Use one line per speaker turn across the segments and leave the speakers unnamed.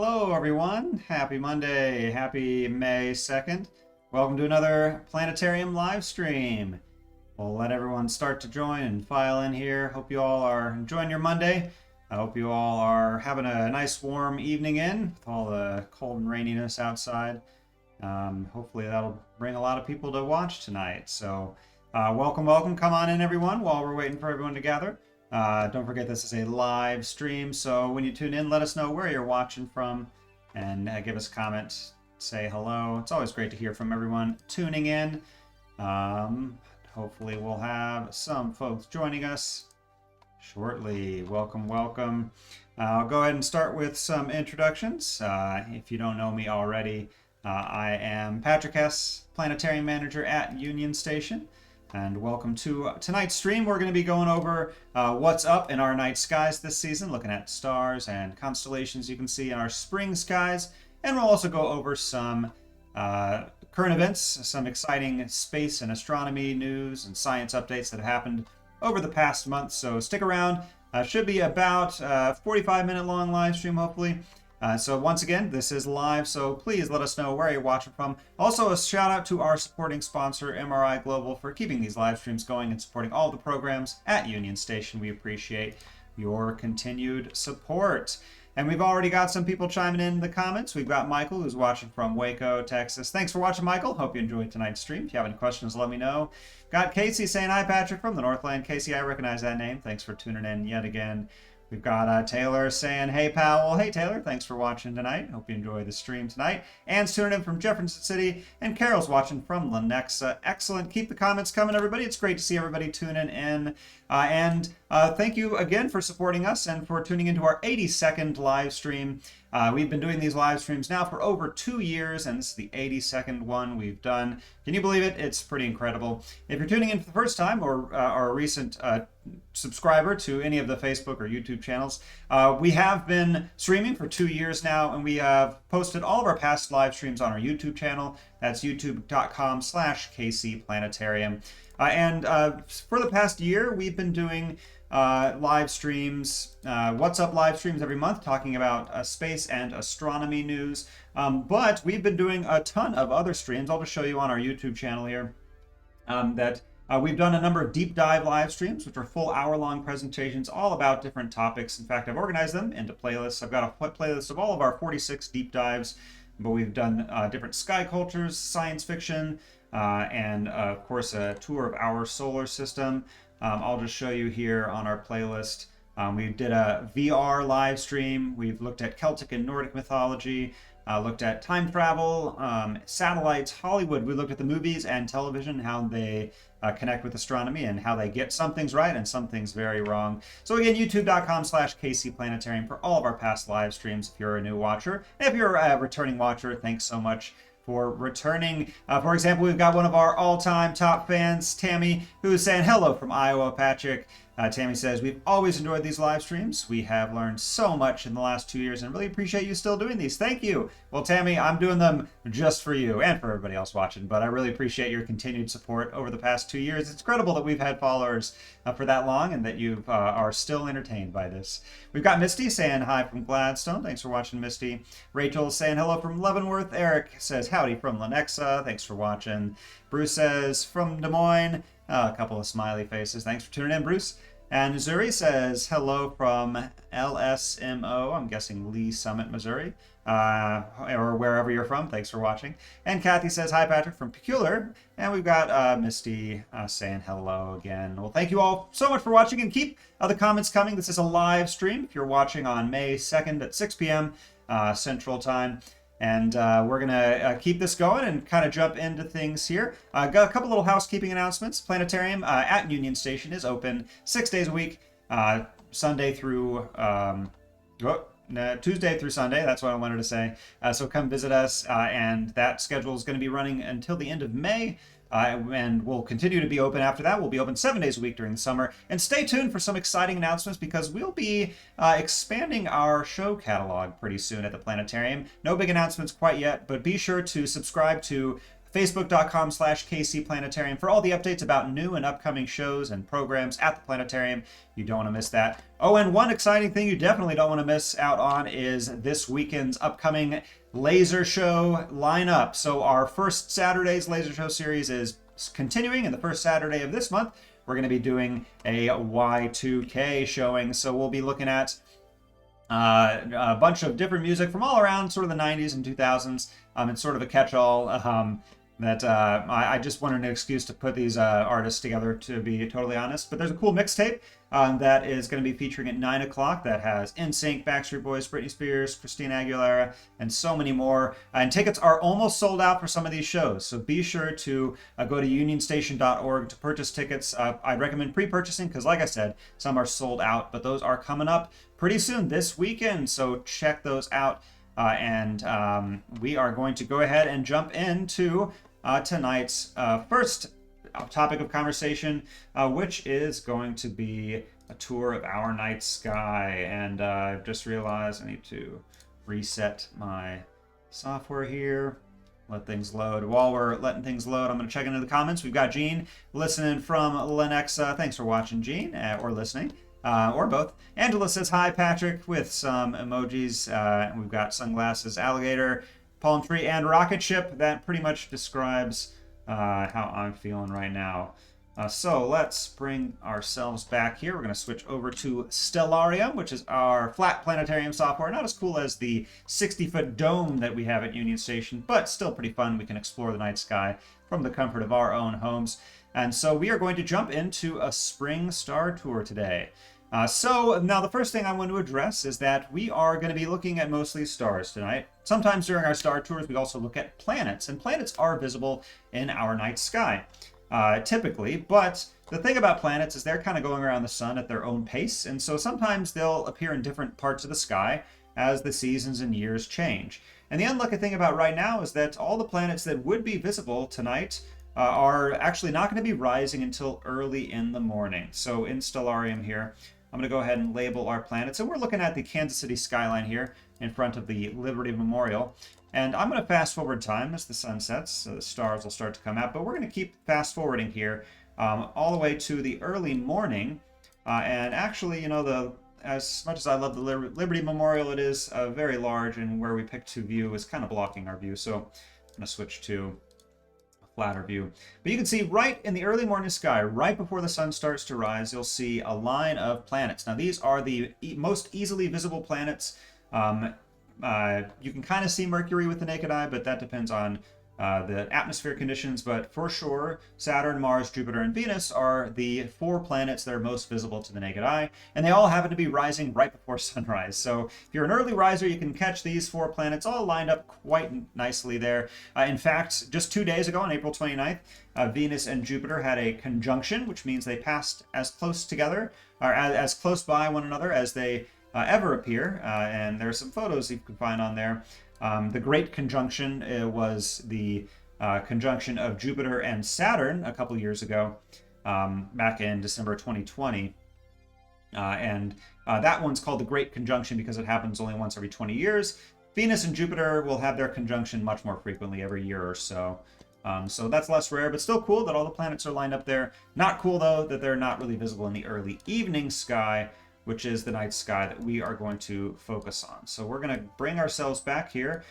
Hello, everyone. Happy Monday. Happy May 2nd. Welcome to another Planetarium live stream. We'll let everyone start to join and file in here. Hope you all are enjoying your Monday. I hope you all are having a nice warm evening in with all the cold and raininess outside. Hopefully that'll bring a lot of people to watch tonight. So welcome. Come on in, everyone, while we're waiting for everyone to gather. Don't forget this is a live stream, so when you tune in, let us know where you're watching from and give us a comment, say hello. It's always great to hear from everyone tuning in. Hopefully we'll have some folks joining us shortly. Welcome. I'll go ahead and start with some introductions. If you don't know me already, I am Patrick Hess, Planetarium Manager at Union Station. And welcome to tonight's stream. We're going to be going over what's up in our night skies this season, looking at stars and constellations you can see in our spring skies. And we'll also go over some current events, some exciting space and astronomy news and science updates that have happened over the past month. So stick around. Should be about a 45-minute long live stream, hopefully. So once again, this is live, so please let us know where you're watching from. Also, a shout out to our supporting sponsor, MRI Global, for keeping these live streams going and supporting all the programs at Union Station. We appreciate your continued support. And we've already got some people chiming in the comments. We've got Michael, who's watching from Waco, Texas. Thanks for watching, Michael. Hope you enjoyed tonight's stream. If you have any questions, let me know. Got Casey saying hi, Patrick, from the Northland. Casey, I recognize that name. Thanks for tuning in yet again. We've got Taylor saying, hey, Powell. Hey, Taylor. Thanks for watching tonight. Hope you enjoy the stream tonight. Anne's tuning in from Jefferson City. And Carol's watching from Lenexa. Excellent. Keep the comments coming, everybody. It's great to see everybody tuning in. Thank you again for supporting us and for tuning into our 82nd live stream. We've been doing these live streams now for over 2 years, and this is the 82nd one we've done. Can you believe it? It's pretty incredible. If you're tuning in for the first time or are a recent subscriber to any of the Facebook or YouTube channels, we have been streaming for 2 years now, and we have posted all of our past live streams on our YouTube channel. That's youtube.com/KCPlanetarium. For the past year, we've been doing live streams, What's Up live streams every month, talking about space and astronomy news. But we've been doing a ton of other streams. I'll just show you on our YouTube channel here we've done a number of deep dive live streams, which are full hour-long presentations all about different topics. In fact, I've organized them into playlists. I've got a playlist of all of our 46 deep dives, but we've done different sky cultures, science fiction, and of course a tour of our solar system. I'll just show you here on our playlist. We did a VR live stream. We've looked at Celtic and Nordic mythology, looked at time travel, satellites, Hollywood. We looked at the movies and television, how they connect with astronomy and how they get some things right and some things very wrong. So again, youtube.com/KCPlanetarium for all of our past live streams if you're a new watcher. And if you're a returning watcher, thanks so much for returning. For example, we've got one of our all-time top fans, Tammy, who is saying hello from Iowa, Patrick. Tammy says, we've always enjoyed these live streams. We have learned so much in the last 2 years and really appreciate you still doing these. Thank you. Well, Tammy, I'm doing them just for you and for everybody else watching, but I really appreciate your continued support over the past 2 years. It's incredible that we've had followers for that long and that you are still entertained by this. We've got Misty saying hi from Gladstone. Thanks for watching, Misty. Rachel saying hello from Leavenworth. Eric says howdy from Lenexa. Thanks for watching. Bruce says from Des Moines. A couple of smiley faces. Thanks for tuning in, Bruce. And Missouri says hello from LSMO. I'm guessing Lee Summit, Missouri, or wherever you're from. Thanks for watching. And Kathy says hi, Patrick, from Peculiar. And we've got Misty saying hello again. Well, thank you all so much for watching, and keep the comments coming. This is a live stream. If you're watching on May 2nd at 6 p.m. Central Time. And we're going to keep this going and kind of jump into things here. Got a couple little housekeeping announcements. Planetarium at Union Station is open 6 days a week, Tuesday through Sunday. That's what I wanted to say. So come visit us. And that schedule is going to be running until the end of May. And we'll continue to be open after that. We'll be open 7 days a week during the summer. And stay tuned for some exciting announcements because we'll be expanding our show catalog pretty soon at the Planetarium. No big announcements quite yet, but be sure to subscribe to Facebook.com/KC Planetarium for all the updates about new and upcoming shows and programs at the planetarium. You don't want to miss that. Oh, and one exciting thing you definitely don't want to miss out on is this weekend's upcoming laser show lineup. So our first Saturday's laser show series is continuing, and the first Saturday of this month, we're going to be doing a Y2K showing. So we'll be looking at a bunch of different music from all around sort of the 90s and 2000s. It's sort of a catch-all that I just wanted an excuse to put these artists together, to be totally honest. But there's a cool mixtape that is going to be featuring at 9 o'clock that has NSYNC, Backstreet Boys, Britney Spears, Christina Aguilera, and so many more. And tickets are almost sold out for some of these shows, so be sure to go to unionstation.org to purchase tickets. I'd recommend pre-purchasing because, like I said, some are sold out, but those are coming up pretty soon this weekend, so check those out. And we are going to go ahead and jump into tonight's first topic of conversation, which is going to be a tour of our night sky. And I've just realized I need to reset my software here. Let things load. While we're letting things load, I'm going to check into the comments. We've got Gene listening from Lenexa. Thanks for watching, Gene, or listening. Or both. Angela says hi, Patrick, with some emojis. We've got sunglasses, alligator, palm tree, and rocket ship. That pretty much describes how I'm feeling right now. So let's bring ourselves back here. We're going to switch over to Stellarium, which is our flat planetarium software. Not as cool as the 60-foot dome that we have at Union Station, but still pretty fun. We can explore the night sky from the comfort of our own homes. And so we are going to jump into a spring star tour today. So now the first thing I want to address is that we are going to be looking at mostly stars tonight. Sometimes during our star tours, we also look at planets, and planets are visible in our night sky, typically. But the thing about planets is they're kind of going around the sun at their own pace, and so sometimes they'll appear in different parts of the sky as the seasons and years change. And the unlucky thing about right now is that all the planets that would be visible tonight are actually not going to be rising until early in the morning. So in Stellarium here, I'm going to go ahead and label our planets. And we're looking at the Kansas City skyline here in front of the Liberty Memorial. And I'm going to fast forward time as the sun sets, so the stars will start to come out. But we're going to keep fast forwarding here all the way to the early morning. And actually, you know, as much as I love the Liberty Memorial, it is very large, and where we picked to view is kind of blocking our view. So I'm going to switch to flatter view. But you can see right in the early morning sky, right before the sun starts to rise, you'll see a line of planets. Now these are the most easily visible planets. You can kind of see Mercury with the naked eye, but that depends on the atmosphere conditions. But for sure, Saturn, Mars, Jupiter, and Venus are the 4 planets that are most visible to the naked eye, and they all happen to be rising right before sunrise. So if you're an early riser, you can catch these 4 planets all lined up quite nicely there. In fact, just 2 days ago, on April 29th, Venus and Jupiter had a conjunction, which means they passed as close together, or as close by one another as they ever appear. And there are some photos you can find on there. The Great Conjunction was the conjunction of Jupiter and Saturn a couple years ago, back in December 2020. And that one's called the Great Conjunction because it happens only once every 20 years. Venus and Jupiter will have their conjunction much more frequently, every year or so. So that's less rare, but still cool that all the planets are lined up there. Not cool, though, that they're not really visible in the early evening sky, which is the night sky that we are going to focus on. So we're going to bring ourselves back here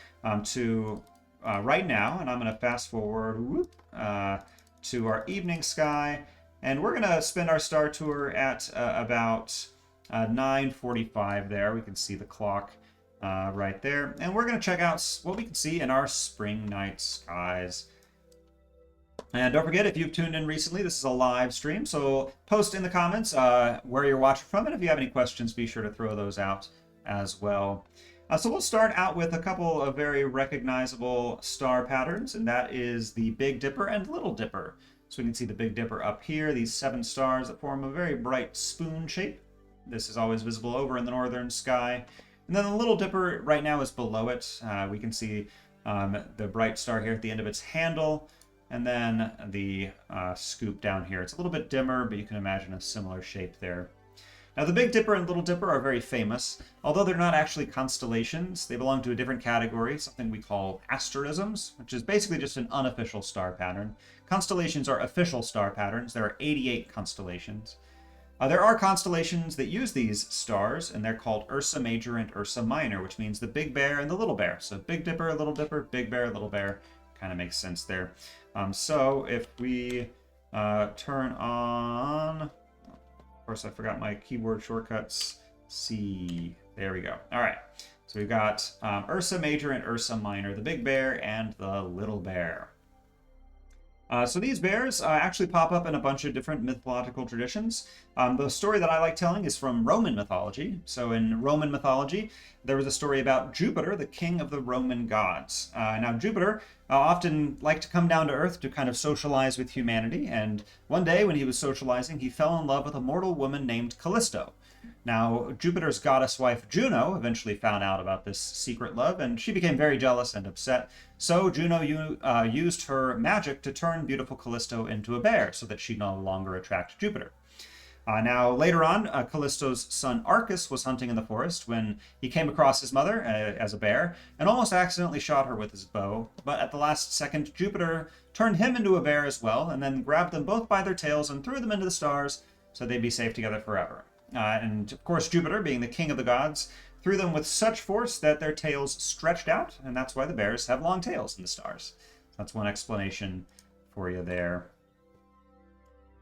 to right now, and I'm going to fast forward to our evening sky, and we're going to spend our star tour at about 9:45 there. We can see the clock right there, and we're going to check out what we can see in our spring night skies. And don't forget, if you've tuned in recently, this is a live stream, so post in the comments where you're watching from, and if you have any questions, be sure to throw those out as well. So we'll start out with a couple of very recognizable star patterns, and that is the Big Dipper and Little Dipper. So we can see the Big Dipper up here, these 7 stars that form a very bright spoon shape. This is always visible over in the northern sky. And then the Little Dipper right now is below it. We can see the bright star here at the end of its handle. And then the scoop down here. It's a little bit dimmer, but you can imagine a similar shape there. Now, the Big Dipper and Little Dipper are very famous. Although they're not actually constellations, they belong to a different category, something we call asterisms, which is basically just an unofficial star pattern. Constellations are official star patterns. There are 88 constellations. There are constellations that use these stars, and they're called Ursa Major and Ursa Minor, which means the Big Bear and the Little Bear. So Big Dipper, Little Dipper, Big Bear, Little Bear. Kind of makes sense there. So if we turn on... Of course, I forgot my keyboard shortcuts. C. There we go. All right. So we've got Ursa Major and Ursa Minor, the Big Bear and the Little Bear. So these bears actually pop up in a bunch of different mythological traditions. The story that I like telling is from Roman mythology. So in Roman mythology, there was a story about Jupiter, the king of the Roman gods. Now Jupiter often liked to come down to Earth to kind of socialize with humanity. And one day when he was socializing, he fell in love with a mortal woman named Callisto. Now, Jupiter's goddess wife Juno eventually found out about this secret love, and she became very jealous and upset. So Juno used her magic to turn beautiful Callisto into a bear so that she no longer attract Jupiter. Now, later on, Callisto's son Arcas was hunting in the forest when he came across his mother as a bear and almost accidentally shot her with his bow. But at the last second, Jupiter turned him into a bear as well, and then grabbed them both by their tails and threw them into the stars so they'd be safe together forever. And of course, Jupiter, being the king of the gods, threw them with such force that their tails stretched out, and that's why the bears have long tails in the stars. That's one explanation for you there.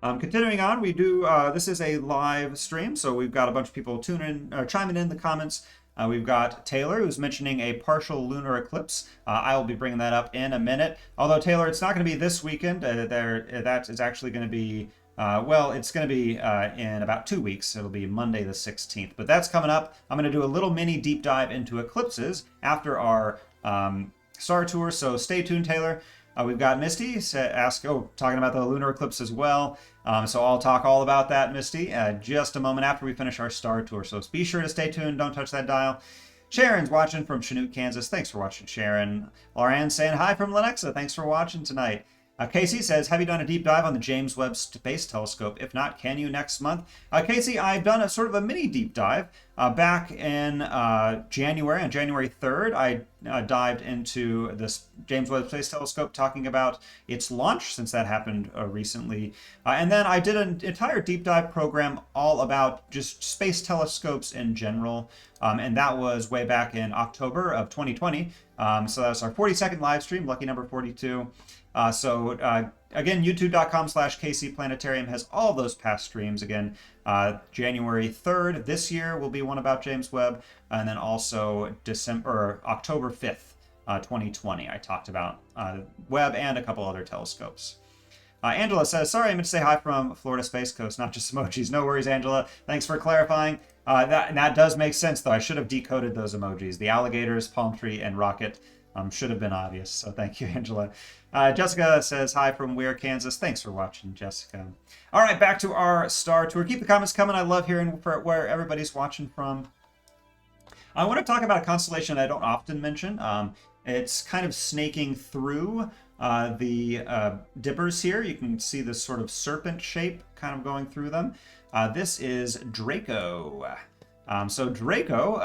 Continuing on, we do, this is a live stream, so we've got a bunch of people chiming in the comments. We've got Taylor, who's mentioning a partial lunar eclipse. I will be bringing that up in a minute. Although, Taylor, it's not going to be this weekend. That is actually going to be... it's going to be in about 2 weeks. It'll be Monday the 16th. But that's coming up. I'm going to do a little mini deep dive into eclipses after our star tour. So stay tuned, Taylor. We've got Misty talking about the lunar eclipse as well. So I'll talk all about that, Misty, just a moment after we finish our star tour. So be sure to stay tuned. Don't touch that dial. Sharon's watching from Chanute, Kansas. Thanks for watching, Sharon. Lauren saying hi from Lenexa. Thanks for watching tonight. Casey says, have you done a deep dive on the James Webb Space Telescope? If not, can you next month? Casey, I've done a sort of a mini deep dive. Back in January, on January 3rd, I dived into this James Webb Space Telescope talking about its launch, since that happened recently. And then I did an entire deep dive program all about just space telescopes in general. And that was way back in October of 2020. So that's our 42nd live stream, lucky number 42. Again, youtube.com/KC Planetarium has all those past streams. Again, January 3rd this year will be one about James Webb, and then also October 5th, 2020. I talked about Webb and a couple other telescopes. Angela says, sorry, I meant to say hi from Florida Space Coast, not just emojis. No worries, Angela. Thanks for clarifying. That does make sense, though. I should have decoded those emojis. The alligators, palm tree, and rocket should have been obvious. So thank you, Angela. Jessica says, hi from Weir, Kansas. Thanks for watching, Jessica. All right, back to our star tour. Keep the comments coming. I love hearing where everybody's watching from. I want to talk about a constellation I don't often mention. It's kind of snaking through the dippers here. You can see this sort of serpent shape kind of going through them. This is Draco. So Draco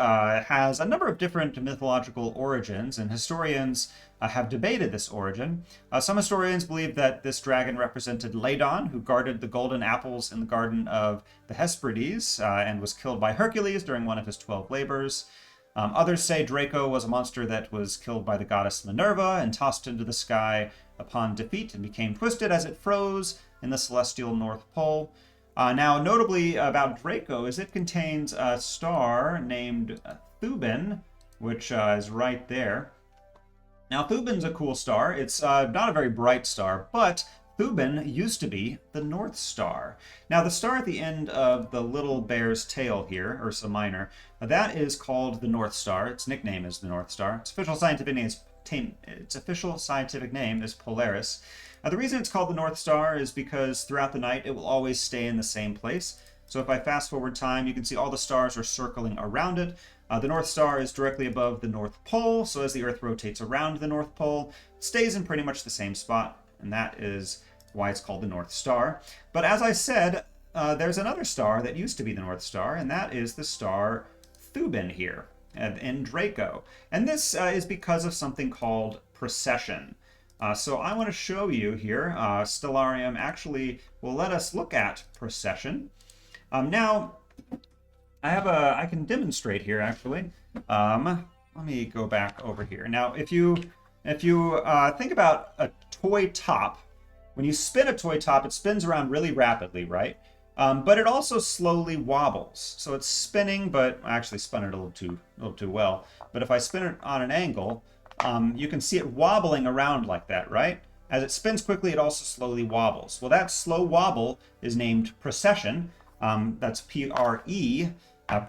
has a number of different mythological origins, and historians have debated this origin. Some historians believe that this dragon represented Ladon, who guarded the golden apples in the garden of the Hesperides and was killed by Hercules during one of his 12 labors. Others say Draco was a monster that was killed by the goddess Minerva and tossed into the sky upon defeat and became twisted as it froze in the celestial North Pole. Now, notably about Draco is it contains a star named Thuban, which is right there. Now, Thuban's a cool star. It's not a very bright star, but Thuban used to be the North Star. Now, the star at the end of the little bear's tail here, Ursa Minor, that is called the North Star. Its nickname is the North Star. Its official scientific name is Polaris. The reason it's called the North Star is because throughout the night it will always stay in the same place. So if I fast forward time, you can see all the stars are circling around it. The North Star is directly above the North Pole, so as the Earth rotates around the North Pole, it stays in pretty much the same spot, and that is why it's called the North Star. But as I said, there's another star that used to be the North Star, and that is the star Thuban here in Draco. And this is because of something called precession. So I want to show you here, Stellarium actually will let us look at precession. Now, I can demonstrate here actually. Let me go back over here. Now, if you think about a toy top, when you spin a toy top, it spins around really rapidly, right? But it also slowly wobbles. So it's spinning, but I actually spun it a little too well. But if I spin it on an angle, you can see it wobbling around like that, right? As it spins quickly, it also slowly wobbles. Well, that slow wobble is named precession. That's P-R-E,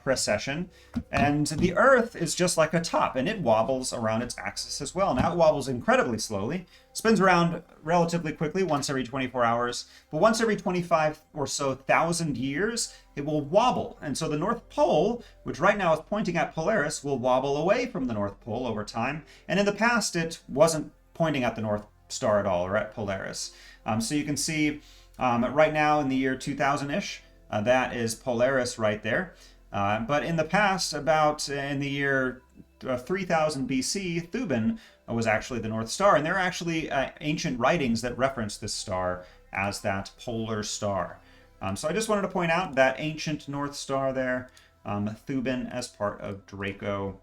precession. And the Earth is just like a top, and it wobbles around its axis as well. Now it wobbles incredibly slowly, spins around relatively quickly once every 24 hours, but once every 25 or so thousand years, it will wobble. And so the North Pole, which right now is pointing at Polaris, will wobble away from the North Pole over time. And in the past, it wasn't pointing at the North Star at all, or at Polaris. So you can see right now in the year 2000-ish, that is Polaris right there. But in the past, about in the year 3000 BC, Thuban was actually the North Star. And there are actually ancient writings that reference this star as that polar star. So I just wanted to point out that ancient North Star there, Thuban as part of Draco.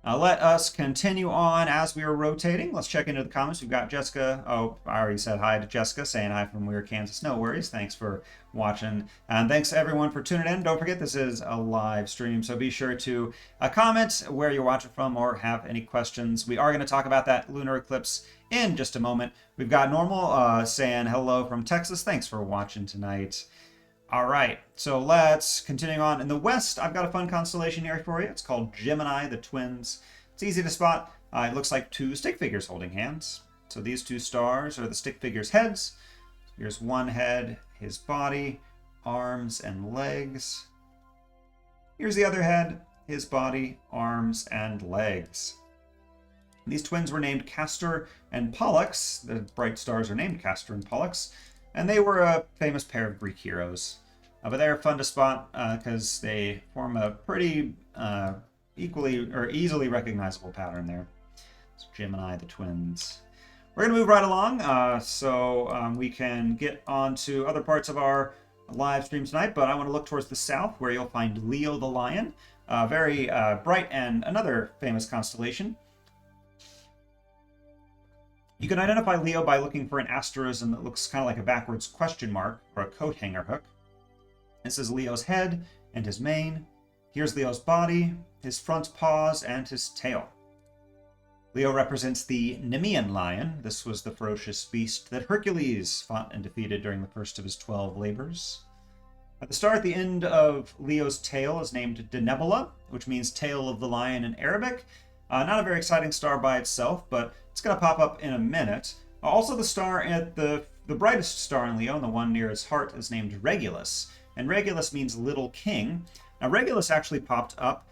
Let us continue on as we are rotating. Let's check into the comments. We've got Jessica. Oh, I already said hi to Jessica, saying hi from Weir, Kansas. No worries. Thanks for watching. And thanks everyone for tuning in. Don't forget, this is a live stream, so be sure to comment where you're watching from or have any questions. We are going to talk about that lunar eclipse in just a moment. We've got Normal saying hello from Texas. Thanks for watching tonight. All right, so let's continue on. In the west, I've got a fun constellation here for you. It's called Gemini, the twins. It's easy to spot. It looks like two stick figures holding hands. So these two stars are the stick figures' heads. Here's one head, his body, arms, and legs. Here's the other head, his body, arms, and legs. These twins were named Castor and Pollux. The bright stars are named Castor and Pollux. And they were a famous pair of Greek heroes. But they're fun to spot because they form a pretty easily recognizable pattern there. So Gemini, the twins. We're going to move right along so we can get on to other parts of our live stream tonight, but I want to look towards the south where you'll find Leo the Lion, very bright and another famous constellation. You can identify Leo by looking for an asterism that looks kind of like a backwards question mark or a coat hanger hook. This is Leo's head and his mane. Here's Leo's body, his front paws, and his tail. Leo represents the Nemean lion. This was the ferocious beast that Hercules fought and defeated during the first of his 12 labors. The star at the end of Leo's tail is named Denebola, which means tail of the lion in Arabic. Not a very exciting star by itself, but it's going to pop up in a minute. Also, the star at the brightest star in Leo, and the one near his heart, is named Regulus. And Regulus means little king. Now, Regulus actually popped up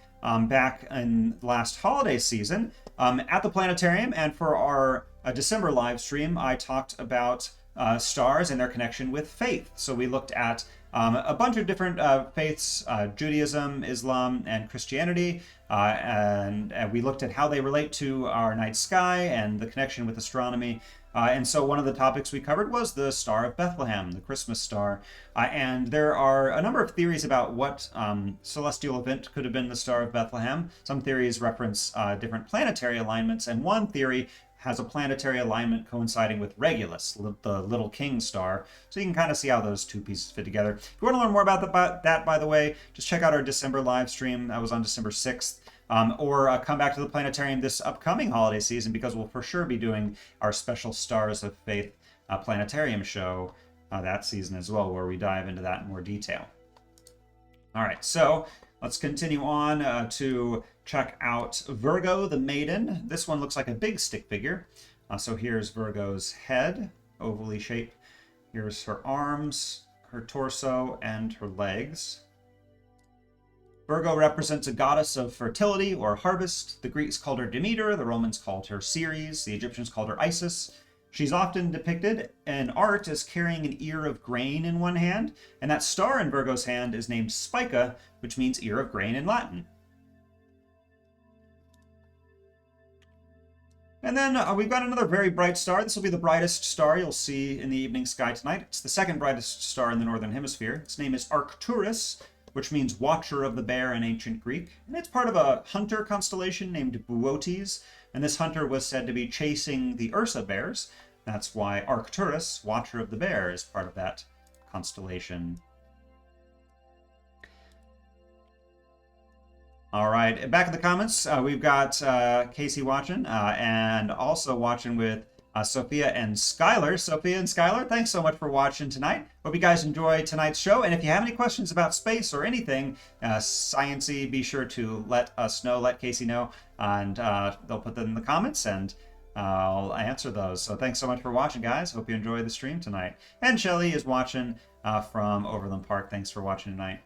back in last holiday season at the planetarium, and for our December live stream, I talked about stars and their connection with faith. So we looked at a bunch of different faiths, Judaism, Islam, and Christianity, and we looked at how they relate to our night sky and the connection with astronomy. And so one of the topics we covered was the Star of Bethlehem, the Christmas star. And there are a number of theories about what celestial event could have been the Star of Bethlehem. Some theories reference different planetary alignments, and one theory has a planetary alignment coinciding with Regulus, the little king star. So you can kind of see how those two pieces fit together. If you want to learn more about that, by the way, just check out our December live stream. That was on December 6th. Or come back to the planetarium this upcoming holiday season, because we'll for sure be doing our special Stars of Faith planetarium show that season as well, where we dive into that in more detail. All right, so let's continue on to check out Virgo, the maiden. This one looks like a big stick figure. So here's Virgo's head, ovally shaped. Here's her arms, her torso, and her legs. Virgo represents a goddess of fertility or harvest. The Greeks called her Demeter, the Romans called her Ceres, the Egyptians called her Isis. She's often depicted in art as carrying an ear of grain in one hand, and that star in Virgo's hand is named Spica, which means ear of grain in Latin. And then we've got another very bright star. This will be the brightest star you'll see in the evening sky tonight. It's the second brightest star in the northern hemisphere. Its name is Arcturus, which means watcher of the bear in ancient Greek. And it's part of a hunter constellation named Boötes. And this hunter was said to be chasing the Ursa bears. That's why Arcturus, watcher of the bear, is part of that constellation. All right, back in the comments, we've got Casey watching, and also watching with Sophia and Skylar. Sophia and Skylar, thanks so much for watching tonight. Hope you guys enjoy tonight's show, and if you have any questions about space or anything science-y, be sure to let us know, let Casey know, and they'll put them in the comments, and I'll answer those. So thanks so much for watching, guys. Hope you enjoy the stream tonight. And Shelly is watching from Overland Park. Thanks for watching tonight.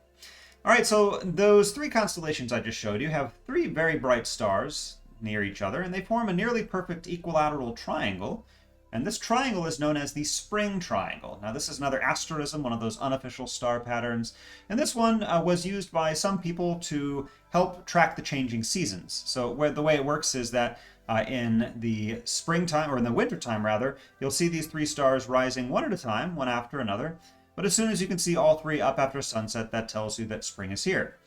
All right, so those three constellations I just showed you have three very bright stars near each other, and they form a nearly perfect equilateral triangle. And this triangle is known as the spring triangle. Now, this is another asterism, one of those unofficial star patterns. And this one was used by some people to help track the changing seasons. So the way it works is that in the springtime, or in the wintertime rather, you'll see these three stars rising one at a time, one after another. But as soon as you can see all three up after sunset, that tells you that spring is here.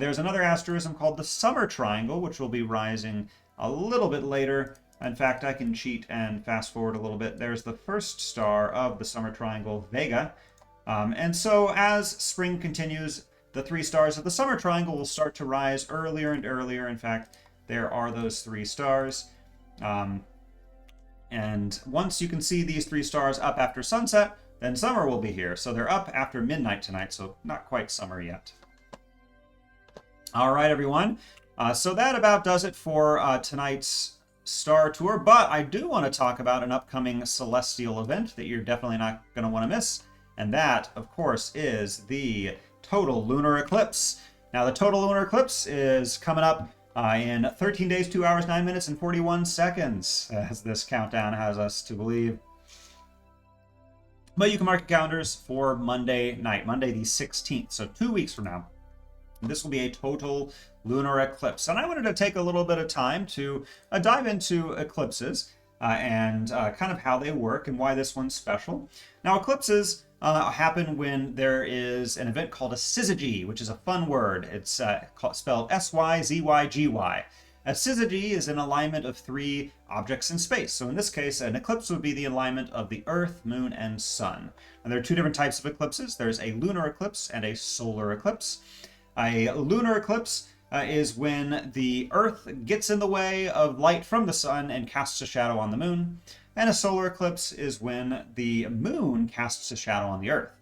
There's another asterism called the summer triangle, which will be rising a little bit later. In fact, I can cheat and fast forward a little bit. There's the first star of the summer triangle, Vega. And so as spring continues, the three stars of the summer triangle will start to rise earlier and earlier. In fact, there are those three stars. And once you can see these three stars up after sunset, then summer will be here. So they're up after midnight tonight, so not quite summer yet. All right, everyone. So that about does it for tonight's star tour. But I do want to talk about an upcoming celestial event that you're definitely not going to want to miss. And that, of course, is the total lunar eclipse. Now, the total lunar eclipse is coming up in 13 days, 2 hours, 9 minutes, and 41 seconds, as this countdown has us to believe. But you can mark your calendars for Monday night, Monday the 16th, so 2 weeks from now. And this will be a total lunar eclipse. And I wanted to take a little bit of time to dive into eclipses and kind of how they work and why this one's special. Now, eclipses happen when there is an event called a syzygy, which is a fun word. It's spelled S-Y-Z-Y-G-Y. A syzygy is an alignment of three objects in space. So in this case, an eclipse would be the alignment of the Earth, Moon, and Sun. And there are two different types of eclipses. There's a lunar eclipse and a solar eclipse. A lunar eclipse is when the Earth gets in the way of light from the Sun and casts a shadow on the Moon. And a solar eclipse is when the Moon casts a shadow on the Earth.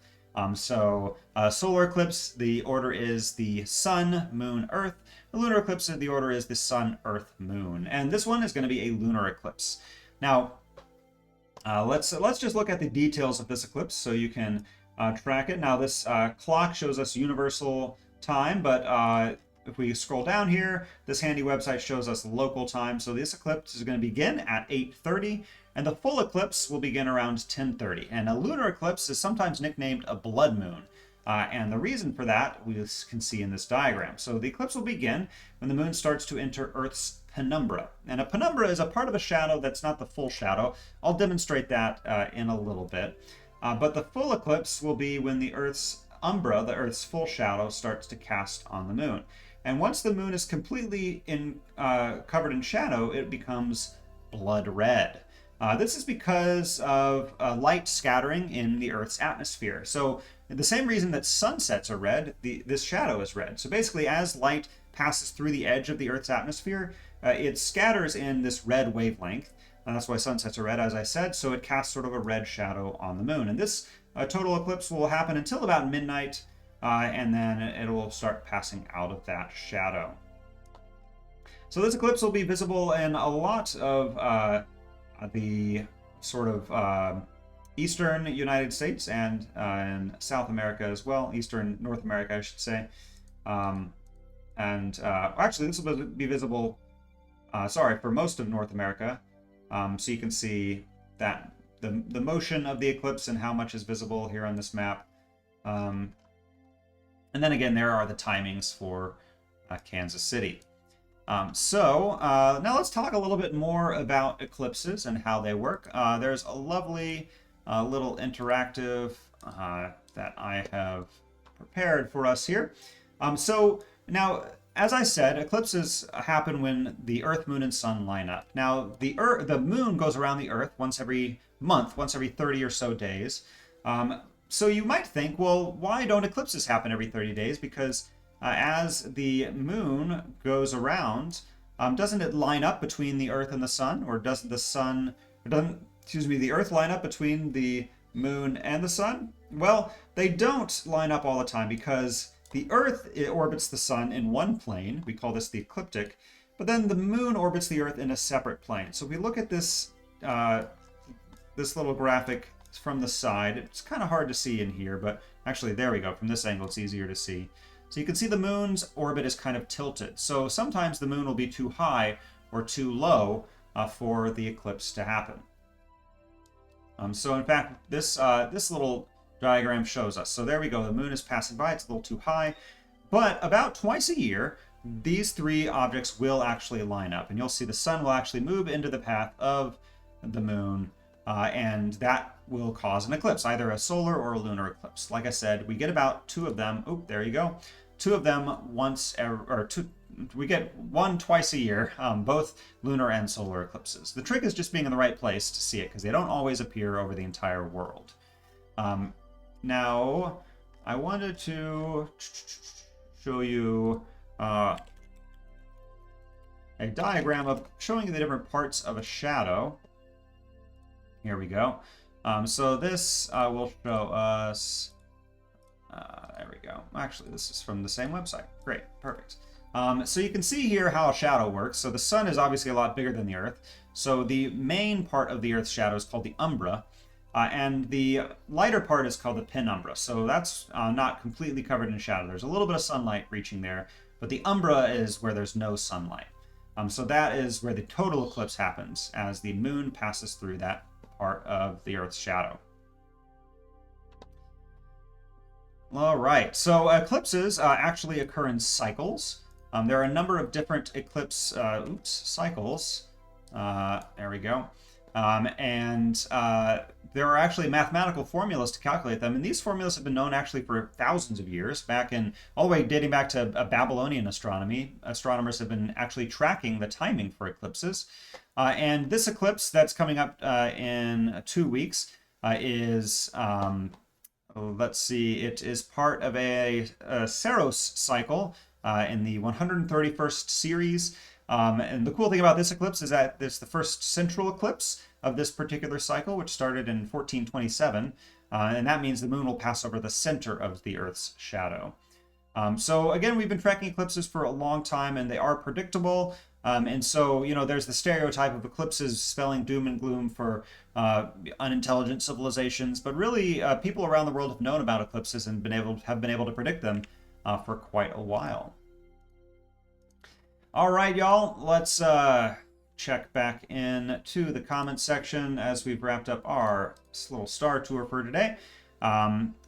So solar eclipse, the order is the Sun, Moon, Earth. The lunar eclipse, the order is the Sun, Earth, Moon. And this one is going to be a lunar eclipse. Now, let's just look at the details of this eclipse so you can track it. Now, this clock shows us universal time, but if we scroll down here, this handy website shows us local time. So this eclipse is going to begin at 8:30, and the full eclipse will begin around 10:30. And a lunar eclipse is sometimes nicknamed a blood moon. And the reason for that we can see in this diagram. So the eclipse will begin when the moon starts to enter Earth's penumbra. And a penumbra is a part of a shadow that's not the full shadow. I'll demonstrate that in a little bit. But the full eclipse will be when the Earth's umbra, the Earth's full shadow, starts to cast on the moon. And once the moon is completely covered in shadow, it becomes blood red. This is because of light scattering in the Earth's atmosphere. So the same reason that sunsets are red, this shadow is red. So basically, as light passes through the edge of the Earth's atmosphere, it scatters in this red wavelength. And that's why sunsets are red, as I said. So it casts sort of a red shadow on the moon. And this total eclipse will happen until about midnight, and then it will start passing out of that shadow. So this eclipse will be visible in a lot of the sort of eastern United States and in South America as well, eastern North America, I should say. Actually, this will be visible, for most of North America. So you can see that the motion of the eclipse and how much is visible here on this map. And then again, there are the timings for Kansas City. Now let's talk a little bit more about eclipses and how they work. There's a lovely little interactive that I have prepared for us here. So now, as I said, eclipses happen when the Earth, Moon, and Sun line up. Now, the Moon goes around the Earth once every month, once every 30 or so days. So you might think, well, why don't eclipses happen every 30 days? Because as the Moon goes around, doesn't it line up between the Earth and the Sun? Or doesn't the Earth line up between the Moon and the Sun? Well, they don't line up all the time because the Earth orbits the Sun in one plane. We call this the ecliptic. But then the Moon orbits the Earth in a separate plane. So if we look at this, this little graphic from the side, it's kind of hard to see in here, but actually, there we go. From this angle, it's easier to see. So you can see the Moon's orbit is kind of tilted. So sometimes the Moon will be too high or too low for the eclipse to happen. So in fact, this little diagram shows us. So there we go. The Moon is passing by. It's a little too high. But about twice a year, these three objects will actually line up. And you'll see the Sun will actually move into the path of the Moon. And that will cause an eclipse, either a solar or a lunar eclipse. Like I said, we get about two of them. Oh, there you go. Two of them we get one twice a year, both lunar and solar eclipses. The trick is just being in the right place to see it, because they don't always appear over the entire world. Now, I wanted to show you a diagram of showing you the different parts of a shadow. Here we go. So this will show us, there we go. Actually, this is from the same website. Great, perfect. So you can see here how a shadow works. So the Sun is obviously a lot bigger than the Earth. So the main part of the Earth's shadow is called the umbra, and the lighter part is called the penumbra. So that's not completely covered in shadow. There's a little bit of sunlight reaching there, but the umbra is where there's no sunlight. So that is where the total eclipse happens, as the Moon passes through that part of the Earth's shadow. All right, so eclipses actually occur in cycles. There are a number of different eclipse cycles. There we go. There are actually mathematical formulas to calculate them, and these formulas have been known actually for thousands of years, all the way dating back to Babylonian astronomy. Astronomers have been actually tracking the timing for eclipses. And this eclipse that's coming up in 2 weeks is, let's see, it is part of a Saros cycle in the 131st series. And the cool thing about this eclipse is that it's the first central eclipse of this particular cycle, which started in 1427. And that means the Moon will pass over the center of the Earth's shadow. So again, we've been tracking eclipses for a long time, and they are predictable. And so, there's the stereotype of eclipses spelling doom and gloom for unintelligent civilizations. But really, people around the world have known about eclipses and have been able to predict them for quite a while. All right, y'all, let's check back in to the comments section as we've wrapped up our little star tour for today.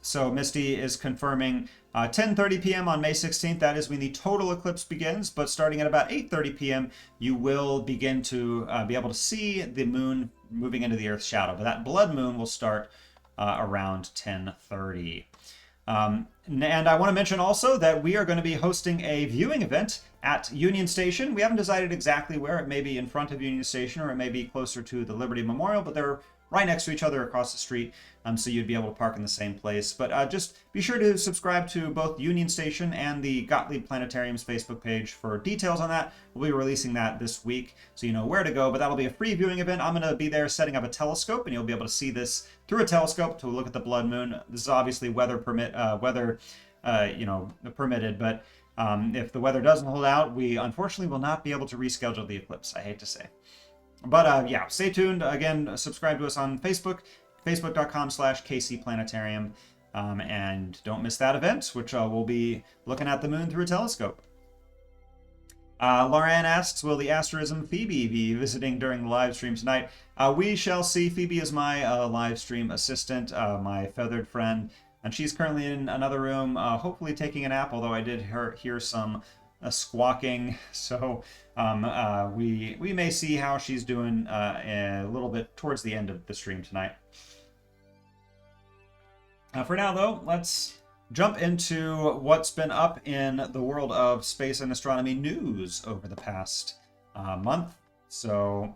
So Misty is confirming 10:30 p.m. on May 16th. That is when the total eclipse begins, but starting at about 8:30 p.m., you will begin to be able to see the Moon moving into the Earth's shadow. But that blood moon will start around 10:30. And I want to mention also that we are going to be hosting a viewing event at Union Station. We haven't decided exactly where. It may be in front of Union Station, or it may be closer to the Liberty Memorial, but they're right next to each other across the street, so you'd be able to park in the same place. But just be sure to subscribe to both Union Station and the Gottlieb Planetarium's Facebook page for details on that. We'll be releasing that this week, so you know where to go, but that'll be a free viewing event. I'm going to be there setting up a telescope, and you'll be able to see this through a telescope to look at the blood moon. This is obviously permitted, but if the weather doesn't hold out, we unfortunately will not be able to reschedule the eclipse, I hate to say. But yeah, stay tuned. Again, subscribe to us on Facebook, facebook.com/KCPlanetarium, and don't miss that event, which we'll be looking at the moon through a telescope. Lauren asks, will the asterism Phoebe be visiting during the live stream tonight? We shall see. Phoebe is my live stream assistant, my feathered friend, and she's currently in another room, hopefully taking a nap, although I did hear some squawking, so we may see how she's doing a little bit towards the end of the stream tonight. For now, though, let's jump into what's been up in the world of space and astronomy news over the past month. So,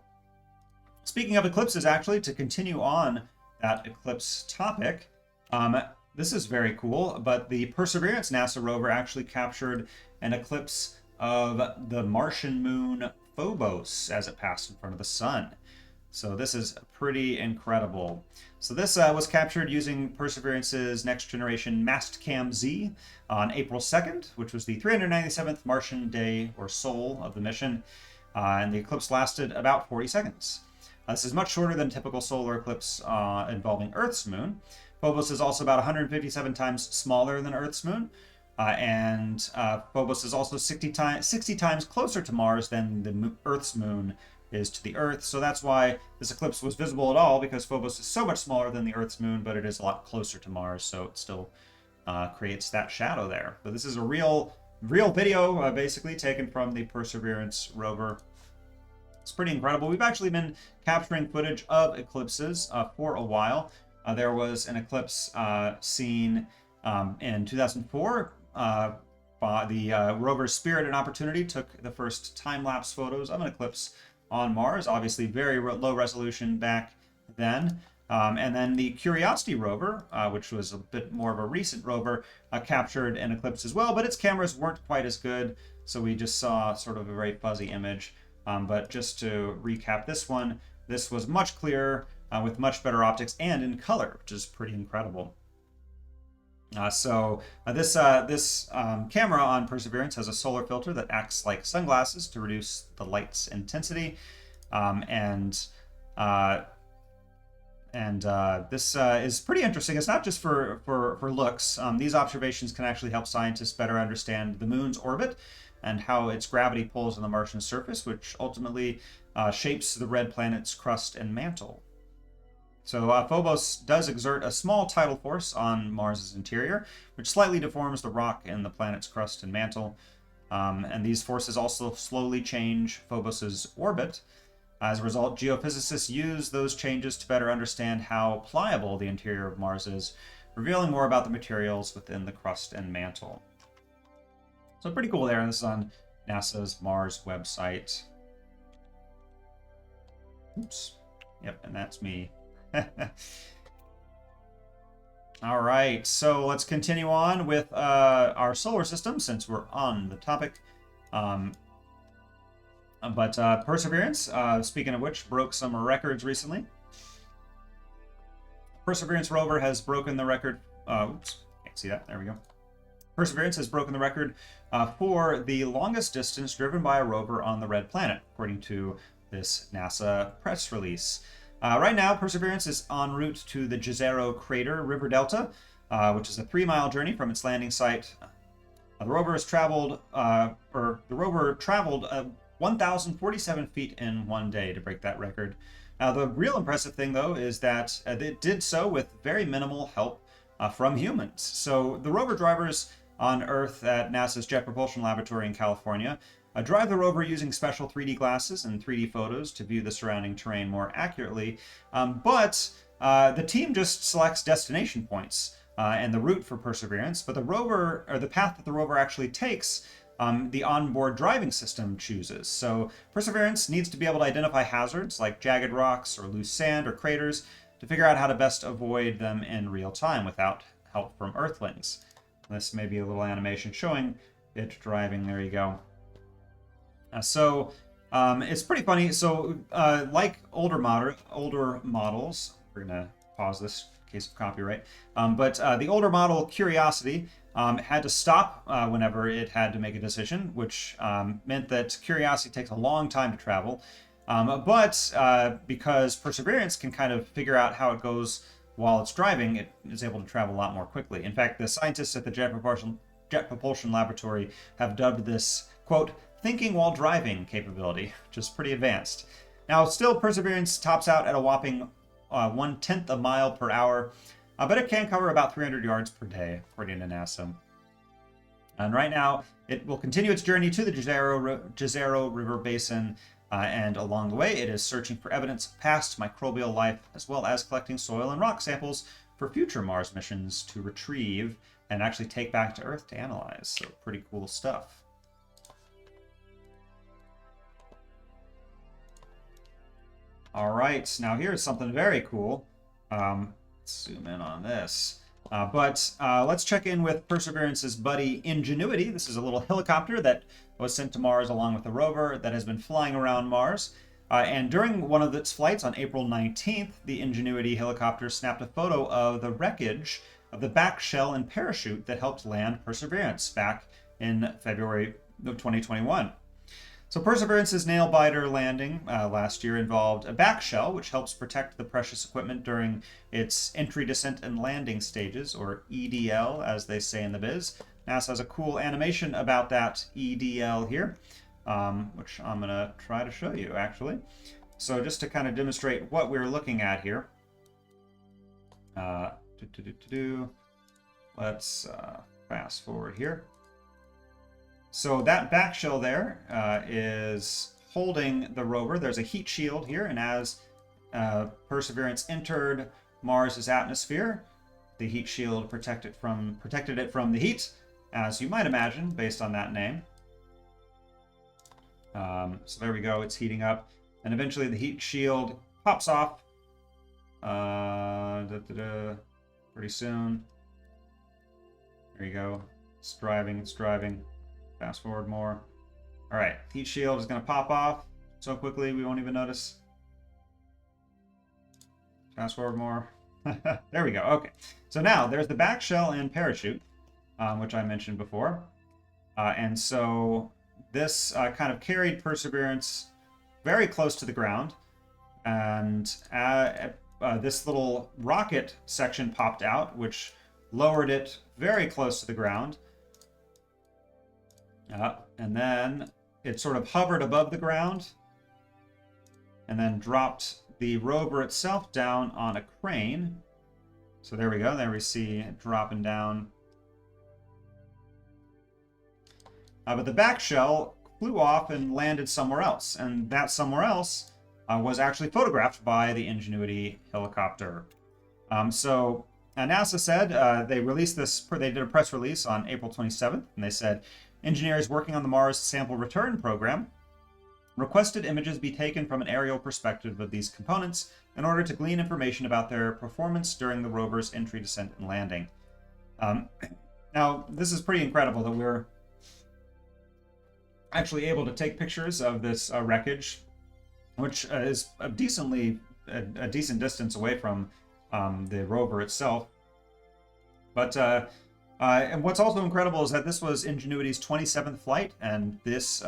speaking of eclipses, actually, to continue on that eclipse topic, this is very cool, but the Perseverance NASA rover actually captured an eclipse of the Martian moon Phobos as it passed in front of the sun. So this is pretty incredible. So this was captured using Perseverance's next generation Mastcam Z on April 2nd, which was the 397th Martian day or sol of the mission, and the eclipse lasted about 40 seconds. This is much shorter than typical solar eclipse involving Earth's moon. Phobos is also about 157 times smaller than Earth's moon, and Phobos is also 60 times closer to Mars than the Earth's moon is to the Earth. So that's why this eclipse was visible at all, because Phobos is so much smaller than the Earth's moon, but it is a lot closer to Mars, so it still creates that shadow there. But this is a real video, basically taken from the Perseverance rover. It's pretty incredible. We've actually been capturing footage of eclipses for a while. There was an eclipse seen in 2004. The rover Spirit and Opportunity took the first time-lapse photos of an eclipse on Mars, obviously very low resolution back then. And then the Curiosity rover, which was a bit more of a recent rover, captured an eclipse as well, but its cameras weren't quite as good, so we just saw sort of a very fuzzy image. But just to recap this one, this was much clearer, with much better optics and in color, which is pretty incredible. This camera on Perseverance has a solar filter that acts like sunglasses to reduce the light's intensity, this is pretty interesting. It's not just for looks. These observations can actually help scientists better understand the moon's orbit and how its gravity pulls on the Martian surface, which ultimately shapes the red planet's crust and mantle. So Phobos does exert a small tidal force on Mars's interior, which slightly deforms the rock in the planet's crust and mantle. And these forces also slowly change Phobos's orbit. As a result, geophysicists use those changes to better understand how pliable the interior of Mars is, revealing more about the materials within the crust and mantle. So pretty cool there, and this is on NASA's Mars website. Oops. Yep, and that's me. All right, so let's continue on with our solar system, since we're on the topic. Perseverance, speaking of which, broke some records recently. Perseverance rover has broken the record. Oops, can't see that. There we go. Perseverance has broken the record for the longest distance driven by a rover on the red planet, according to this NASA press release. Right now, Perseverance is en route to the Jezero Crater River Delta, which is a 3-mile journey from its landing site. The rover traveled 1,047 feet in one day to break that record. The real impressive thing, though, is that it did so with very minimal help from humans. So the rover drivers on Earth at NASA's Jet Propulsion Laboratory in California drive the rover using special 3D glasses and 3D photos to view the surrounding terrain more accurately. The team just selects destination points and the route for Perseverance, but the path that the rover actually takes, the onboard driving system chooses. So Perseverance needs to be able to identify hazards like jagged rocks or loose sand or craters to figure out how to best avoid them in real time without help from Earthlings. This may be a little animation showing it driving. There you go. It's pretty funny. So, like older models, we're gonna pause this in case of copyright. The older model Curiosity had to stop whenever it had to make a decision, which meant that Curiosity takes a long time to travel. Because Perseverance can kind of figure out how it goes while it's driving, it is able to travel a lot more quickly. In fact, the scientists at the Jet Propulsion Laboratory have dubbed this, quote, thinking while driving capability, which is pretty advanced. Now, still, Perseverance tops out at a whopping 1/10 a mile per hour, but it can cover about 300 yards per day, according to NASA. And right now, it will continue its journey to the Jezero River Basin, and along the way, it is searching for evidence of past microbial life, as well as collecting soil and rock samples for future Mars missions to retrieve and actually take back to Earth to analyze. So pretty cool stuff. All right, now here's something very cool. Let's zoom in on this. Let's check in with Perseverance's buddy Ingenuity. This is a little helicopter that was sent to Mars along with a rover that has been flying around Mars. And during one of its flights on April 19th, the Ingenuity helicopter snapped a photo of the wreckage of the back shell and parachute that helped land Perseverance back in February of 2021. So Perseverance's nail-biter landing last year involved a back shell, which helps protect the precious equipment during its entry, descent, and landing stages, or EDL, as they say in the biz. NASA has a cool animation about that EDL here, which I'm going to try to show you, actually. So just to kind of demonstrate what we're looking at here. Let's fast forward here. So that back shell there is holding the rover. There's a heat shield here, and as Perseverance entered Mars's atmosphere, the heat shield protected it from the heat, as you might imagine, based on that name. So there we go, it's heating up, and eventually the heat shield pops off pretty soon. There you go. It's driving. Fast forward more. All right, heat shield is going to pop off so quickly we won't even notice. Fast forward more. There we go. Okay, so now there's the back shell and parachute, which I mentioned before. And so this kind of carried Perseverance very close to the ground. And this little rocket section popped out, which lowered it very close to the ground. And then it sort of hovered above the ground and then dropped the rover itself down on a crane. So there we go. There we see it dropping down. But the back shell flew off and landed somewhere else. And that somewhere else was actually photographed by the Ingenuity helicopter. So NASA said they released this, they did a press release on April 27th, and they said, engineers working on the Mars Sample Return Program requested images be taken from an aerial perspective of these components in order to glean information about their performance during the rover's entry, descent, and landing. Now, this is pretty incredible that we're actually able to take pictures of this wreckage, which is a decent distance away from the rover itself. But and what's also incredible is that this was Ingenuity's 27th flight, and this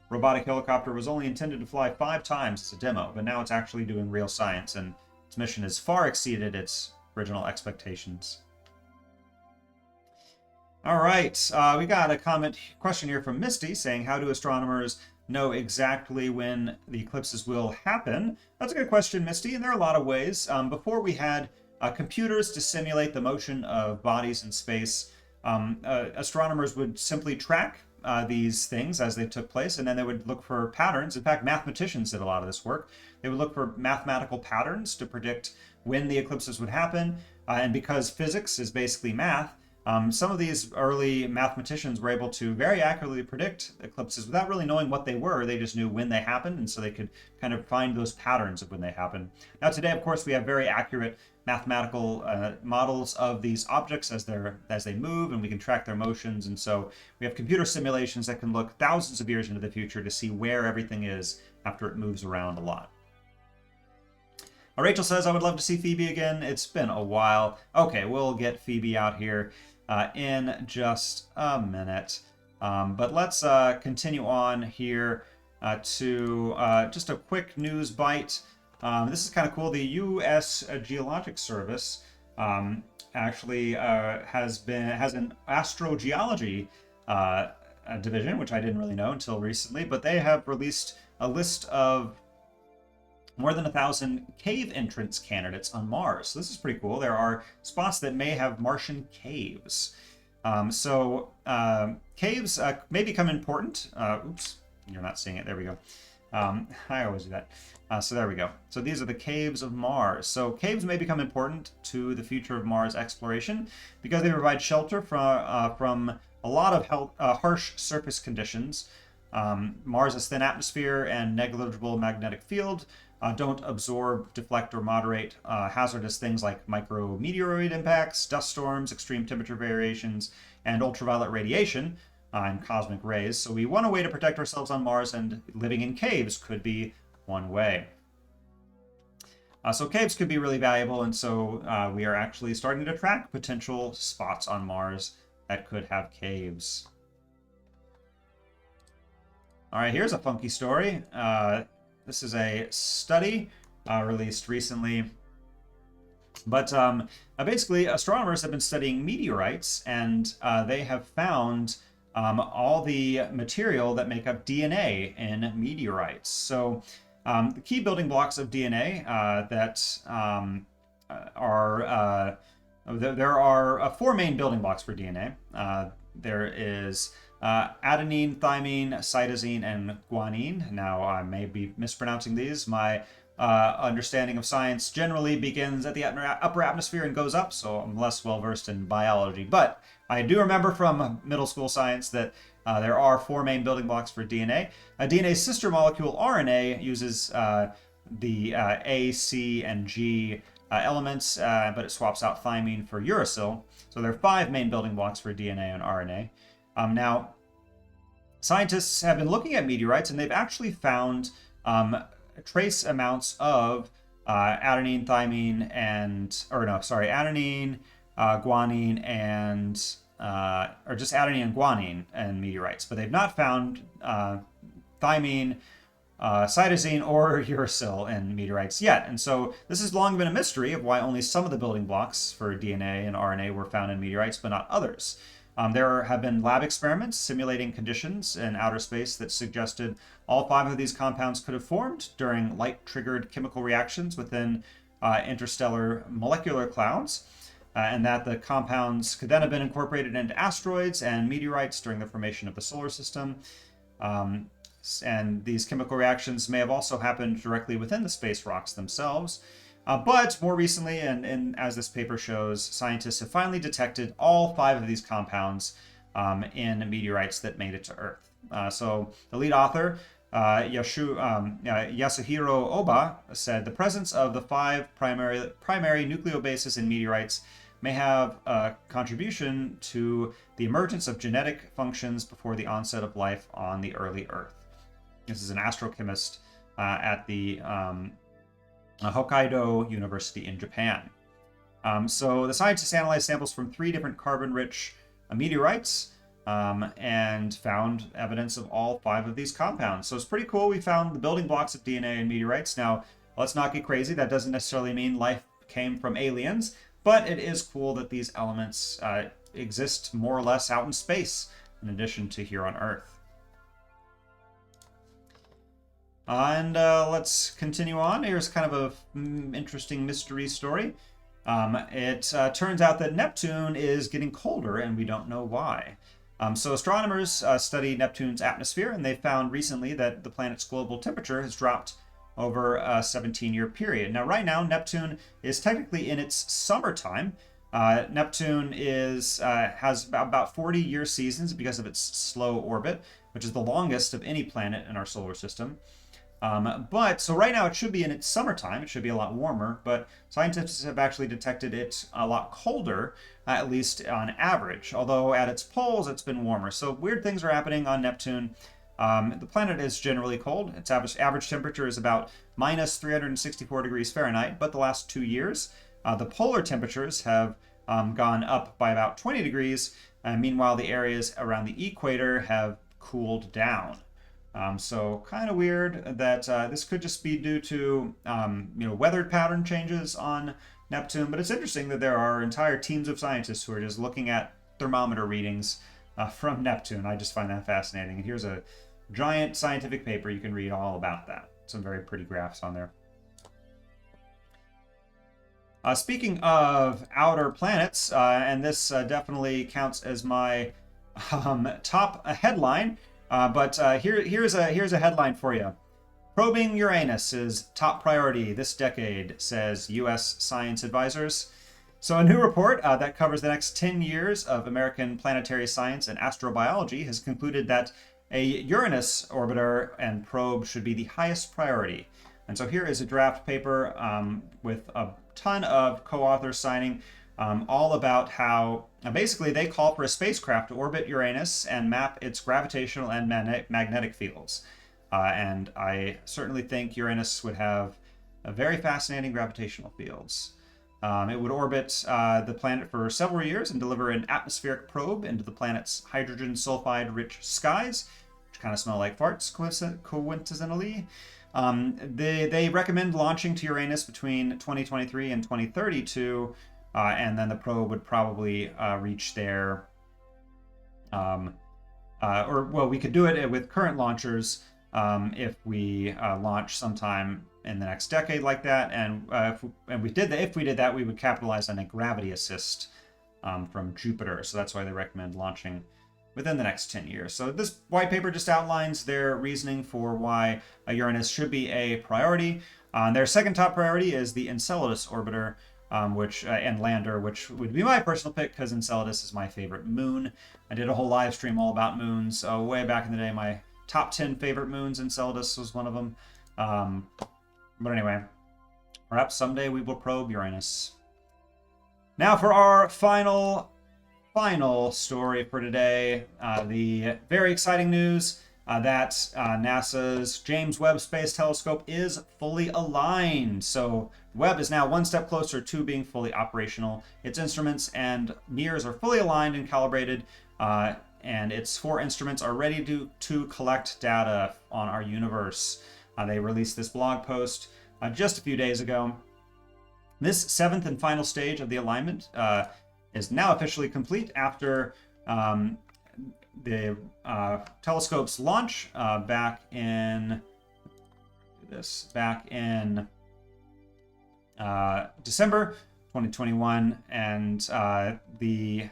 robotic helicopter was only intended to fly 5 times as a demo, but now it's actually doing real science, and its mission has far exceeded its original expectations. All right, we got a question here from Misty saying, how do astronomers know exactly when the eclipses will happen? That's a good question, Misty, and there are a lot of ways. Before we had computers to simulate the motion of bodies in space, astronomers would simply track these things as they took place, and then they would look for patterns. In fact, mathematicians did a lot of this work. They would look for mathematical patterns to predict when the eclipses would happen, and because physics is basically math, some of these early mathematicians were able to very accurately predict eclipses without really knowing what they were. They just knew when they happened, and so they could kind of find those patterns of when they happened. Now today, of course, we have very accurate mathematical models of these objects as they move, and we can track their motions. And so we have computer simulations that can look thousands of years into the future to see where everything is after it moves around a lot. Rachel says, I would love to see Phoebe again. It's been a while. Okay, we'll get Phoebe out here in just a minute. But let's continue on here to just a quick news bite. This is kind of cool. The U.S. Geologic Service actually has an astrogeology division, which I didn't really know until recently, but they have released a list of more than 1,000 cave entrance candidates on Mars. So this is pretty cool. There are spots that may have Martian caves. Caves may become important. Oops, you're not seeing it. There we go. I always do that. So there we go. So these are the caves of Mars. So caves may become important to the future of Mars exploration because they provide shelter from a lot of harsh surface conditions. Mars' thin atmosphere and negligible magnetic field don't absorb, deflect, or moderate hazardous things like micrometeoroid impacts, dust storms, extreme temperature variations, and ultraviolet radiation and cosmic rays. So we want a way to protect ourselves on Mars, and living in caves could be one way. So caves could be really valuable, and so we are actually starting to track potential spots on Mars that could have caves. All right, here's a funky story. This is a study released recently. But basically, astronomers have been studying meteorites, and they have found all the material that make up DNA in meteorites. So the key building blocks of DNA there are 4 main building blocks for DNA. There is adenine, thymine, cytosine, and guanine. Now, I may be mispronouncing these. My understanding of science generally begins at the upper atmosphere and goes up, so I'm less well versed in biology. But I do remember from middle school science that there are 4 main building blocks for DNA. DNA's sister molecule, RNA, uses the A, C, and G elements, but it swaps out thymine for uracil. So there are 5 main building blocks for DNA and RNA. Now, scientists have been looking at meteorites, and they've actually found trace amounts of adenine, thymine, adenine, guanine, and or just adenine and guanine in meteorites, but they've not found thymine, cytosine, or uracil in meteorites yet. And so this has long been a mystery of why only some of the building blocks for DNA and RNA were found in meteorites, but not others. There have been lab experiments simulating conditions in outer space that suggested all 5 of these compounds could have formed during light-triggered chemical reactions within interstellar molecular clouds, and that the compounds could then have been incorporated into asteroids and meteorites during the formation of the solar system. And these chemical reactions may have also happened directly within the space rocks themselves. But more recently, and as this paper shows, scientists have finally detected all 5 of these compounds in meteorites that made it to Earth. So the lead author, Yasuhiro Oba, said the presence of the 5 primary nucleobases in meteorites may have a contribution to the emergence of genetic functions before the onset of life on the early Earth. This is an astrochemist at the Hokkaido University in Japan. So the scientists analyzed samples from 3 different carbon-rich meteorites and found evidence of all 5 of these compounds. So it's pretty cool. We found the building blocks of DNA in meteorites. Now, let's not get crazy. That doesn't necessarily mean life came from aliens, but it is cool that these elements exist more or less out in space in addition to here on Earth. And let's continue on. Here's kind of an interesting mystery story. It turns out that Neptune is getting colder, and we don't know why. So astronomers study Neptune's atmosphere, and they found recently that the planet's global temperature has dropped over a 17-year period. Now, right now, Neptune is technically in its summertime. Neptune has about 40-year seasons because of its slow orbit, which is the longest of any planet in our solar system. So right now it should be in its summertime. It should be a lot warmer, but scientists have actually detected it a lot colder, at least on average, although at its poles it's been warmer. So weird things are happening on Neptune. The planet is generally cold. Its average temperature is about minus 364 degrees Fahrenheit, but the last 2 years, the polar temperatures have gone up by about 20 degrees. Meanwhile, the areas around the equator have cooled down. So kind of weird that this could just be due to weather pattern changes on Neptune, but it's interesting that there are entire teams of scientists who are just looking at thermometer readings from Neptune. I just find that fascinating. And here's a giant scientific paper. You can read all about that. Some very pretty graphs on there. Speaking of outer planets, and this definitely counts as my top headline, but here's a headline for you. Probing Uranus is top priority this decade, says U.S. science advisors. So a new report that covers the next 10 years of American planetary science and astrobiology has concluded that a Uranus orbiter and probe should be the highest priority. And so here is a draft paper with a ton of co-authors signing all about how basically they call for a spacecraft to orbit Uranus and map its gravitational and magnetic fields. And I certainly think Uranus would have a very fascinating gravitational fields. It would orbit the planet for several years and deliver an atmospheric probe into the planet's hydrogen sulfide-rich skies, which kind of smell like farts, coincidentally. They recommend launching to Uranus between 2023 and 2032, and then the probe would probably reach there. We could do it with current launchers if we launch sometime in the next decade like that, and if we did that, we would capitalize on a gravity assist from Jupiter. So that's why they recommend launching within the next 10 years. So this white paper just outlines their reasoning for why Uranus should be a priority. Their second top priority is the Enceladus orbiter, and lander, which would be my personal pick because Enceladus is my favorite moon. I did a whole live stream all about moons way back in the day. My top 10 favorite moons, Enceladus was one of them. But anyway, perhaps someday we will probe Uranus. Now for our final story for today, the very exciting news that NASA's James Webb Space Telescope is fully aligned. So Webb is now one step closer to being fully operational. Its instruments and mirrors are fully aligned and calibrated, and its 4 instruments are ready to collect data on our universe. They released this blog post just a few days ago. This 7th and final stage of the alignment is now officially complete after the telescope's launch back in December 2021, and the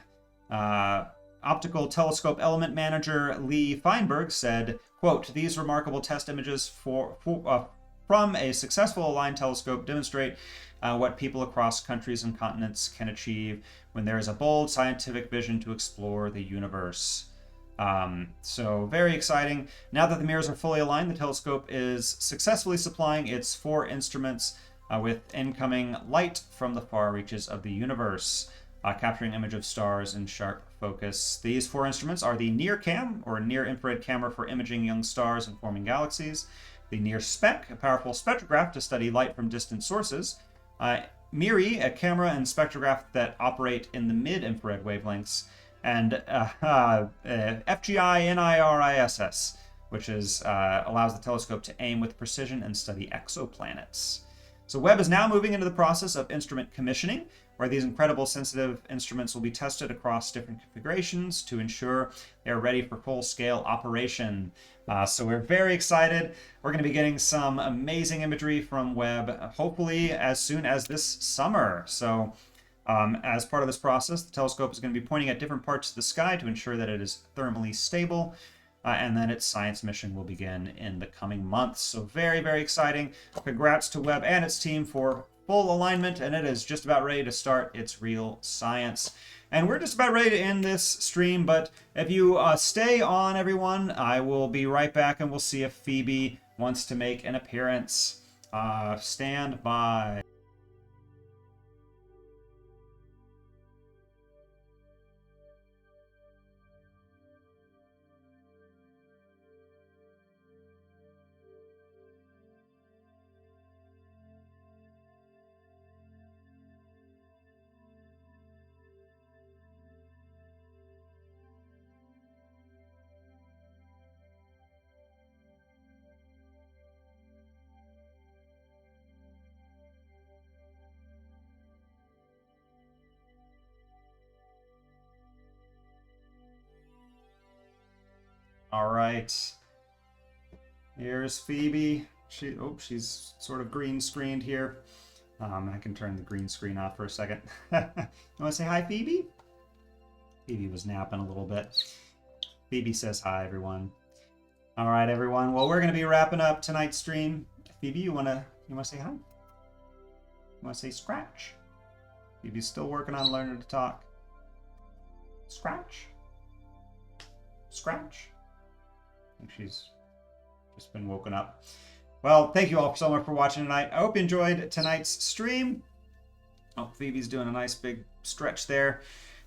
optical telescope element manager Lee Feinberg said, quote, "These remarkable test images from a successful aligned telescope demonstrate what people across countries and continents can achieve when there is a bold scientific vision to explore the universe." So very exciting. Now that the mirrors are fully aligned, the telescope is successfully supplying its 4 instruments with incoming light from the far reaches of the universe, capturing image of stars in sharp focus. These 4 instruments are the NIRCam, or near infrared camera for imaging young stars and forming galaxies, the NIRSpec, a powerful spectrograph to study light from distant sources, MIRI, a camera and spectrograph that operate in the mid-infrared wavelengths, and FGI NIRISS, which allows the telescope to aim with precision and study exoplanets. So Webb is now moving into the process of instrument commissioning, where these incredible sensitive instruments will be tested across different configurations to ensure they're ready for full-scale operation. So we're very excited. We're going to be getting some amazing imagery from Webb, hopefully as soon as this summer. So as part of this process, the telescope is going to be pointing at different parts of the sky to ensure that it is thermally stable, and then its science mission will begin in the coming months. So very, very exciting. Congrats to Webb and its team for full alignment, and it is just about ready to start its real science. And we're just about ready to end this stream, but if you stay on, everyone, I will be right back, and we'll see if Phoebe wants to make an appearance. Stand by. All right. Here's Phoebe. She's sort of green screened here. I can turn the green screen off for a second. You want to say hi, Phoebe? Phoebe was napping a little bit. Phoebe says hi, everyone. All right, everyone. Well, we're going to be wrapping up tonight's stream. Phoebe, you want to say hi? You want to say scratch? Phoebe's still working on learning to talk. Scratch? Scratch? I think she's just been woken up. Well, thank you all so much for watching tonight. I hope you enjoyed tonight's stream. Oh, Phoebe's doing a nice big stretch there.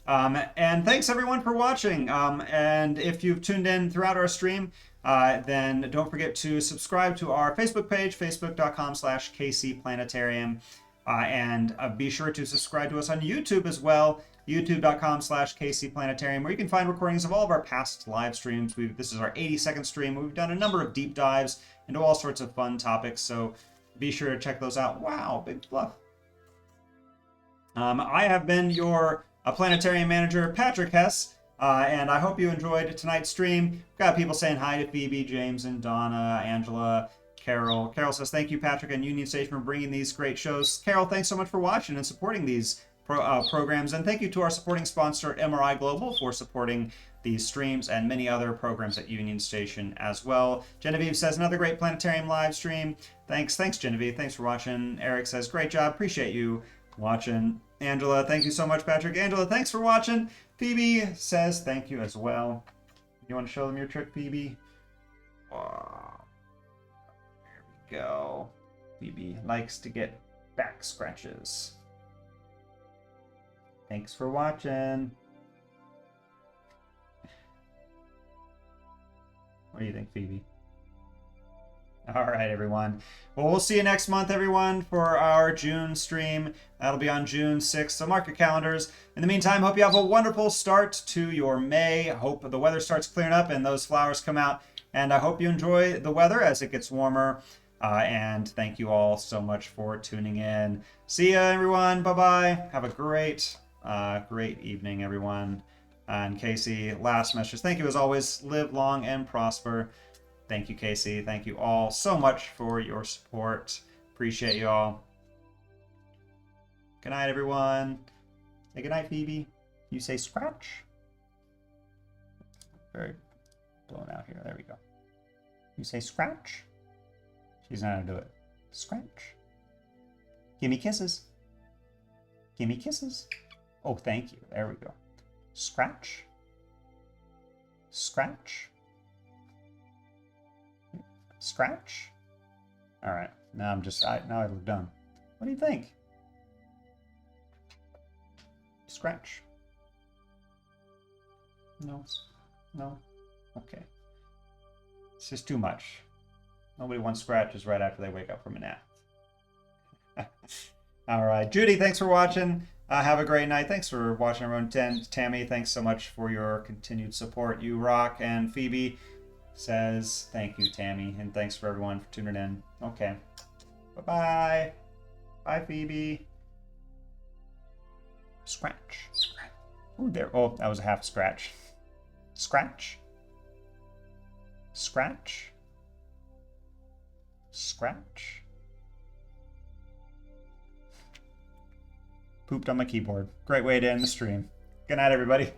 And thanks everyone for watching. And if you've tuned in throughout our stream, then don't forget to subscribe to our Facebook page, facebook.com/KCPlanetarium. And be sure to subscribe to us on YouTube as well, youtube.com/KCPlanetarium, where you can find recordings of all of our past live streams. This is our 82nd stream. We've done a number of deep dives into all sorts of fun topics, so be sure to check those out. Wow, big fluff. I have been your planetarium manager, Patrick Hess, and I hope you enjoyed tonight's stream. We've got people saying hi to Phoebe, James, and Donna, Angela, Carol. Carol says, thank you, Patrick and Union Station, for bringing these great shows. Carol, thanks so much for watching and supporting these programs. And thank you to our supporting sponsor, MRI Global, for supporting these streams and many other programs at Union Station as well. Genevieve says, another great planetarium live stream. Thanks, Genevieve. Thanks for watching. Eric says, great job. Appreciate you watching. Angela, thank you so much, Patrick. Angela, thanks for watching. Phoebe says, thank you as well. You want to show them your trick, Phoebe? Wow. There we go. Phoebe likes to get back scratches. Thanks for watching. What do you think, Phoebe? All right, everyone. Well, we'll see you next month, everyone, for our June stream. That'll be on June 6th, so mark your calendars. In the meantime, hope you have a wonderful start to your May. Hope the weather starts clearing up and those flowers come out. And I hope you enjoy the weather as it gets warmer. And thank you all so much for tuning in. See ya, everyone. Bye-bye. Have a great evening, everyone. And Casey, last message. Thank you, as always. Live long and prosper. Thank you, Casey. Thank you all so much for your support. Appreciate you all. Good night, everyone. Hey, good night, Phoebe. You say scratch? Very blown out here. There we go. You say scratch? She's not going to do it. Scratch. Give me kisses. Give me kisses. Oh, thank you. There we go. Scratch. Scratch. Scratch. All right. Now now I look dumb. What do you think? Scratch. No. No. Okay. It's just too much. Nobody wants scratches right after they wake up from a nap. All right. Judy, thanks for watching. Have a great night. Thanks for watching, everyone. Tammy, thanks so much for your continued support. You rock. And Phoebe says, thank you, Tammy. And thanks for everyone for tuning in. Okay. Bye-bye. Bye, Phoebe. Scratch. Ooh, there. Oh, that was a half scratch. Scratch. Scratch. Scratch. Pooped on my keyboard. Great way to end the stream. Good night, everybody.